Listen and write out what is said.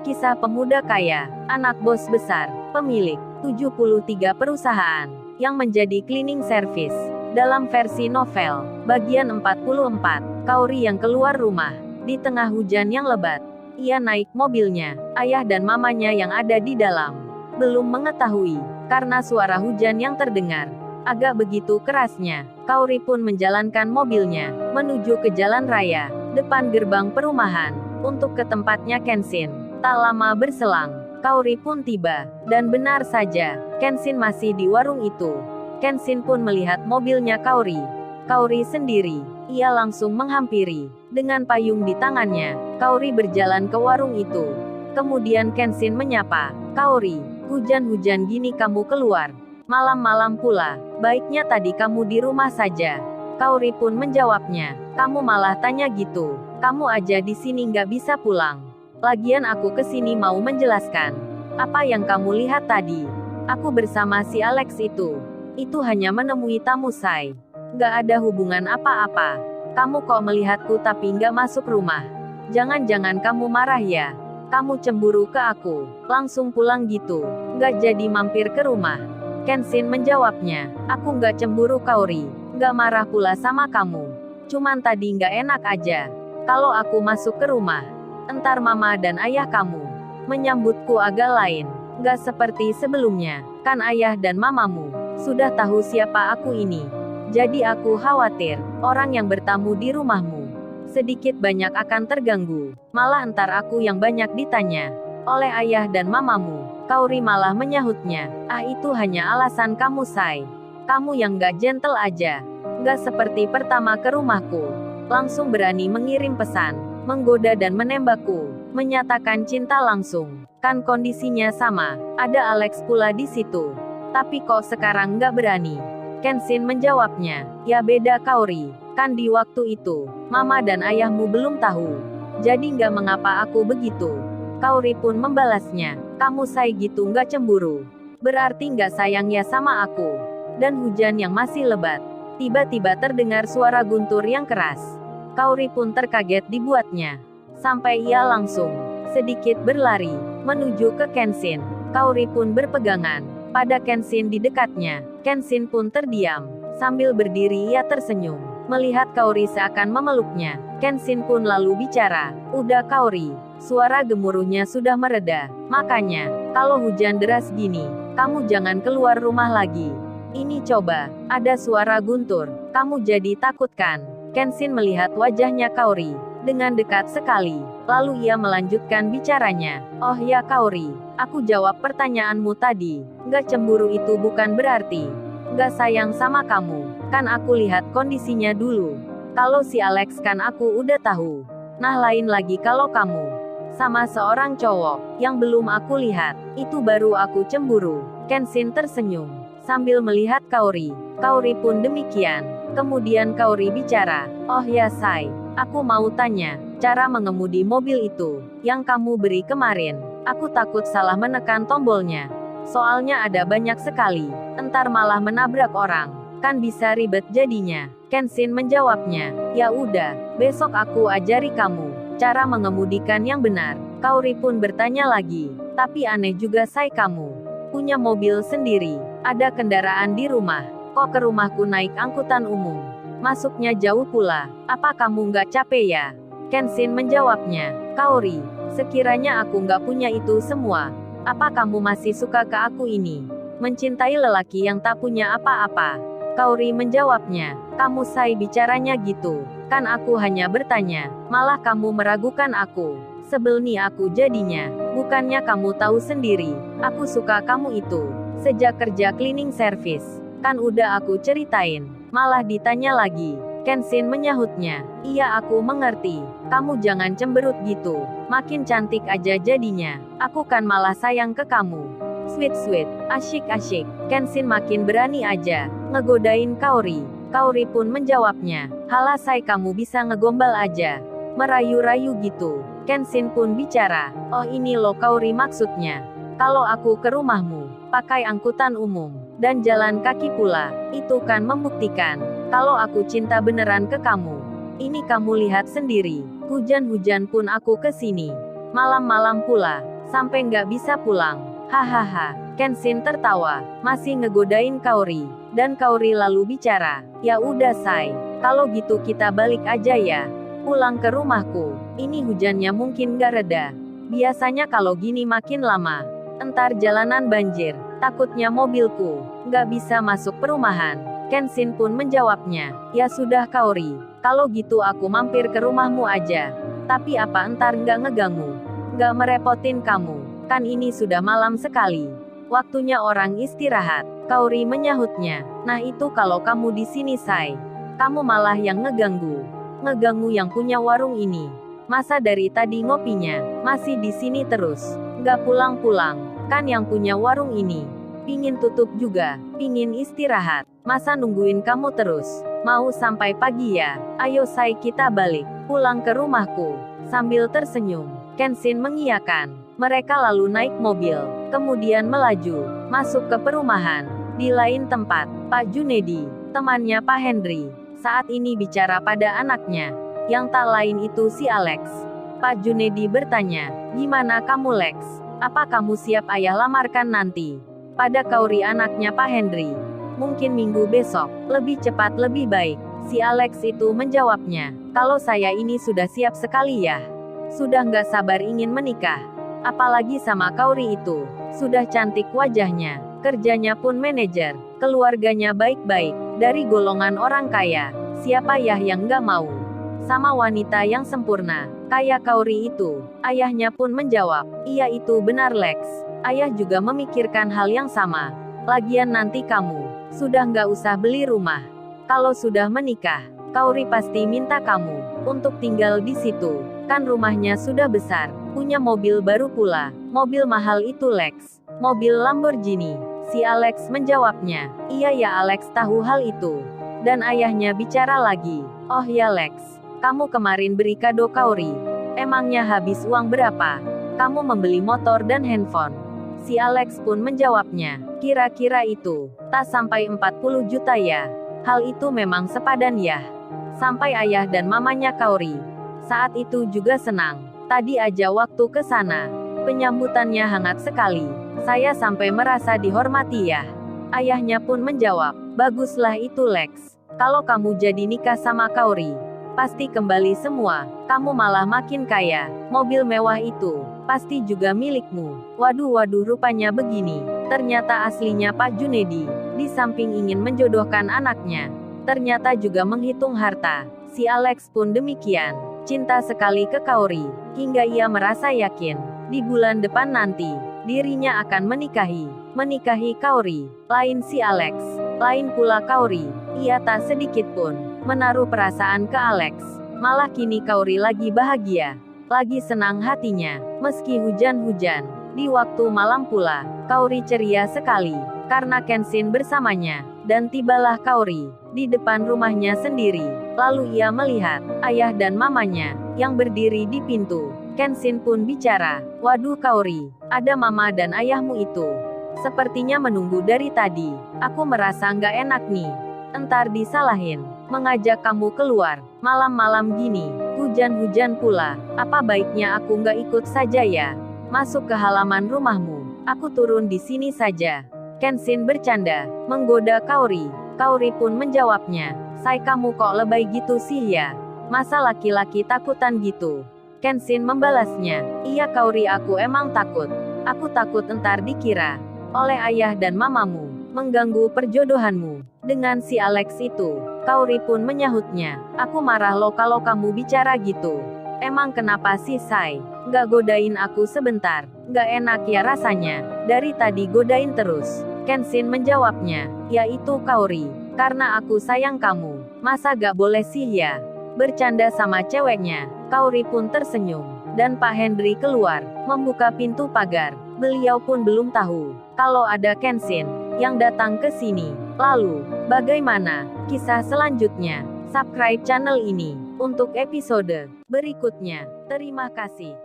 Kisah pemuda kaya, anak bos besar, pemilik 73 perusahaan, yang menjadi cleaning service. Dalam versi novel, bagian 44, Kaori yang keluar rumah. Di tengah hujan yang lebat, ia naik mobilnya. Ayah dan mamanya yang ada di dalam belum mengetahui, karena suara hujan yang terdengar agak begitu kerasnya. Kaori pun menjalankan mobilnya, menuju ke jalan raya, depan gerbang perumahan, untuk ke tempatnya Kenshin. Tak lama berselang, Kaori pun tiba, dan benar saja, Kenshin masih di warung itu. Kenshin pun melihat mobilnya Kaori. Kaori sendiri, ia langsung menghampiri. Dengan payung di tangannya, Kaori berjalan ke warung itu. Kemudian Kenshin menyapa, "Kaori, hujan-hujan gini kamu keluar. Malam-malam pula, baiknya tadi kamu di rumah saja." Kaori pun menjawabnya, "Kamu malah tanya gitu. Kamu aja di sini nggak bisa pulang. Lagian aku kesini mau menjelaskan. Apa yang kamu lihat tadi? Aku bersama si Alex itu. Itu hanya menemui tamu Sai. Nggak ada hubungan apa-apa. Kamu kok melihatku tapi nggak masuk rumah? Jangan-jangan kamu marah ya? Kamu cemburu ke aku? Langsung pulang gitu? Nggak jadi mampir ke rumah?" Kenshin menjawabnya, "Aku nggak cemburu Kaori. Nggak marah pula sama kamu. Cuman tadi nggak enak aja. Kalau aku masuk ke rumah, entar mama dan ayah kamu menyambutku agak lain. Nggak seperti sebelumnya. Kan ayah dan mamamu sudah tahu siapa aku ini. Jadi aku khawatir, orang yang bertamu di rumahmu sedikit banyak akan terganggu. Malah entar aku yang banyak ditanya oleh ayah dan mamamu." Kaori malah menyahutnya, "Ah, itu hanya alasan kamu Sai. Kamu yang nggak gentle aja. Nggak seperti pertama ke rumahku. Langsung berani mengirim pesan, menggoda dan menembakku, menyatakan cinta langsung. Kan kondisinya sama, ada Alex pula di situ. Tapi kok sekarang nggak berani?" Kenshin menjawabnya, "Ya beda Kaori. Kan di waktu itu, mama dan ayahmu belum tahu. Jadi nggak mengapa aku begitu." Kaori pun membalasnya, "Kamu Sai gitu nggak cemburu? Berarti nggak sayang ya sama aku?" Dan hujan yang masih lebat. Tiba-tiba terdengar suara guntur yang keras. Kaori pun terkaget dibuatnya. Sampai ia langsung sedikit berlari, menuju ke Kenshin. Kaori pun berpegangan pada Kenshin di dekatnya. Kenshin pun terdiam. Sambil berdiri ia tersenyum, melihat Kaori seakan memeluknya. Kenshin pun lalu bicara, "Udah Kaori." Suara gemuruhnya sudah mereda. "Makanya, kalau hujan deras gini, kamu jangan keluar rumah lagi. Ini coba, ada suara guntur. Kamu jadi takut kan?" Kenshin melihat wajahnya Kaori dengan dekat sekali. Lalu ia melanjutkan bicaranya, "Oh ya Kaori, aku jawab pertanyaanmu tadi. Nggak cemburu itu bukan berarti nggak sayang sama kamu. Kan aku lihat kondisinya dulu. Kalau si Alex kan aku udah tahu. Nah lain lagi kalau kamu sama seorang cowok yang belum aku lihat, itu baru aku cemburu." Kenshin tersenyum sambil melihat Kaori. Kaori pun demikian. Kemudian Kaori bicara, "Oh ya Sai, aku mau tanya, cara mengemudi mobil itu yang kamu beri kemarin. Aku takut salah menekan tombolnya. Soalnya ada banyak sekali, entar malah menabrak orang. Kan bisa ribet jadinya." Kenshin menjawabnya, "Ya udah, besok aku ajari kamu cara mengemudikan yang benar." Kaori pun bertanya lagi, "Tapi aneh juga Sai, kamu punya mobil sendiri, ada kendaraan di rumah. Kok ke rumahku naik angkutan umum? Masuknya jauh pula. Apa kamu nggak capek ya?" Kenshin menjawabnya, "Kaori, sekiranya aku nggak punya itu semua, apa kamu masih suka ke aku ini? Mencintai lelaki yang tak punya apa-apa?" Kaori menjawabnya, "Kamu Sai bicaranya gitu. Kan aku hanya bertanya, malah kamu meragukan aku. Sebel nih aku jadinya. Bukannya kamu tahu sendiri, aku suka kamu itu sejak kerja cleaning service. Kan udah aku ceritain, malah ditanya lagi." Kenshin menyahutnya, "Iya aku mengerti. Kamu jangan cemberut gitu. Makin cantik aja jadinya. Aku kan malah sayang ke kamu. Sweet-sweet, asyik-asyik." Kenshin makin berani aja ngegodain Kaori. Kaori pun menjawabnya, "Halah Sai, kamu bisa ngegombal aja, merayu-rayu gitu." Kenshin pun bicara, "Oh ini loh Kaori maksudnya. Kalau aku ke rumahmu, pakai angkutan umum, dan jalan kaki pula, itu kan membuktikan kalau aku cinta beneran ke kamu. Ini kamu lihat sendiri, hujan-hujan pun aku ke sini. Malam-malam pula, Sampai nggak bisa pulang. Hahaha. Kenshin tertawa, masih ngegodain Kaori. Dan Kaori lalu bicara, ya udah Sai, kalau gitu kita balik aja ya. Pulang ke rumahku. Ini hujannya mungkin nggak reda. Biasanya kalau gini makin lama. Entar jalanan banjir. Takutnya mobilku nggak bisa masuk perumahan. Kenshin pun menjawabnya, ya sudah Kaori, kalau gitu aku mampir ke rumahmu aja. Tapi apa entar nggak ngeganggu? Nggak merepotin kamu? Kan ini sudah malam sekali. Waktunya orang istirahat. Kaori menyahutnya. Nah itu kalau kamu di sini Sai. Kamu malah yang ngeganggu. Ngeganggu yang punya warung ini. Masa dari tadi ngopinya masih di sini terus. Nggak pulang-pulang. Kan yang punya warung ini pingin tutup juga. Pingin istirahat. Masa nungguin kamu terus? Mau sampai pagi ya? Ayo Sai kita balik. Pulang ke rumahku. Sambil tersenyum, Kenshin mengiyakan. Mereka lalu naik mobil, kemudian melaju, masuk ke perumahan. Di lain tempat, Pak Junedi, temannya Pak Henry, saat ini bicara pada anaknya, yang tak lain itu si Alex. Pak Junedi bertanya, gimana kamu Lex? Apa kamu siap ayah lamarkan nanti? Pada Kaori anaknya Pak Henry. Mungkin minggu besok, lebih cepat lebih baik. Si Alex itu menjawabnya, kalau saya ini sudah siap sekali ya. Sudah nggak sabar ingin menikah. Apalagi sama Kaori itu. Sudah cantik wajahnya. Kerjanya pun manajer. Keluarganya baik-baik. Dari golongan orang kaya. Siapa ya yang nggak mau? Sama wanita yang sempurna. Kayak Kaori itu. Ayahnya pun menjawab. Iya itu benar Lex. Ayah juga memikirkan hal yang sama. Lagian nanti kamu. Sudah nggak usah beli rumah. Kalau sudah menikah. Kaori pasti minta kamu. Untuk tinggal di situ. Kan rumahnya sudah besar. Punya mobil baru pula. Mobil mahal itu Lex. Mobil Lamborghini. Si Alex menjawabnya. Iya ya Alex tahu hal itu. Dan ayahnya bicara lagi. Oh ya Lex. Kamu kemarin beri kado Kaori. Emangnya habis uang berapa? Kamu membeli motor dan handphone. Si Alex pun menjawabnya. Kira-kira itu. Tak sampai 40 juta ya. Hal itu memang sepadan ya. Sampai ayah dan mamanya Kaori. Saat itu juga senang. Tadi aja waktu ke sana. Penyambutannya hangat sekali. Saya sampai merasa dihormati ya. Ayahnya pun menjawab, baguslah itu Lex. Kalau kamu jadi nikah sama Kaori, pasti kembali semua. Kamu malah makin kaya. Mobil mewah itu, pasti juga milikmu. Waduh rupanya begini. Ternyata aslinya Pak Junedi. Di samping ingin menjodohkan anaknya, ternyata juga menghitung harta. Si Alex pun demikian. Cinta sekali ke Kaori, hingga ia merasa yakin, di bulan depan nanti, dirinya akan menikahi Kaori. Lain si Alex, lain pula Kaori, ia tak sedikit pun, menaruh perasaan ke Alex. Malah kini Kaori lagi bahagia, lagi senang hatinya, meski hujan-hujan. Di waktu malam pula, Kaori ceria sekali, karena Kenshin bersamanya, dan tibalah Kaori, di depan rumahnya sendiri. Lalu ia melihat ayah dan mamanya yang berdiri di pintu. Kenshin pun bicara, waduh Kaori, ada mama dan ayahmu itu. Sepertinya menunggu dari tadi. Aku merasa nggak enak nih. Entar disalahin. Mengajak kamu keluar, malam-malam gini, hujan-hujan pula. Apa baiknya aku nggak ikut saja ya? Masuk ke halaman rumahmu. Aku turun di sini saja. Kenshin bercanda, menggoda Kaori. Kaori pun menjawabnya, Sai kamu kok lebay gitu sih ya? Masa laki-laki takutan gitu? Kenshin membalasnya, iya Kaori aku emang takut. Aku takut entar dikira oleh ayah dan mamamu, mengganggu perjodohanmu dengan si Alex itu. Kaori pun menyahutnya, aku marah lo kalau kamu bicara gitu. Emang kenapa sih Sai? Nggak godain aku sebentar? Nggak enak ya rasanya? Dari tadi godain terus. Kenshin menjawabnya, ya itu Kaori, karena aku sayang kamu. Masa gak boleh sih ya? Bercanda sama ceweknya. Kaori pun tersenyum. Dan Pak Henry keluar, membuka pintu pagar. Beliau pun belum tahu kalau ada Kenshin yang datang ke sini. Lalu, bagaimana kisah selanjutnya? Subscribe channel ini untuk episode berikutnya. Terima kasih.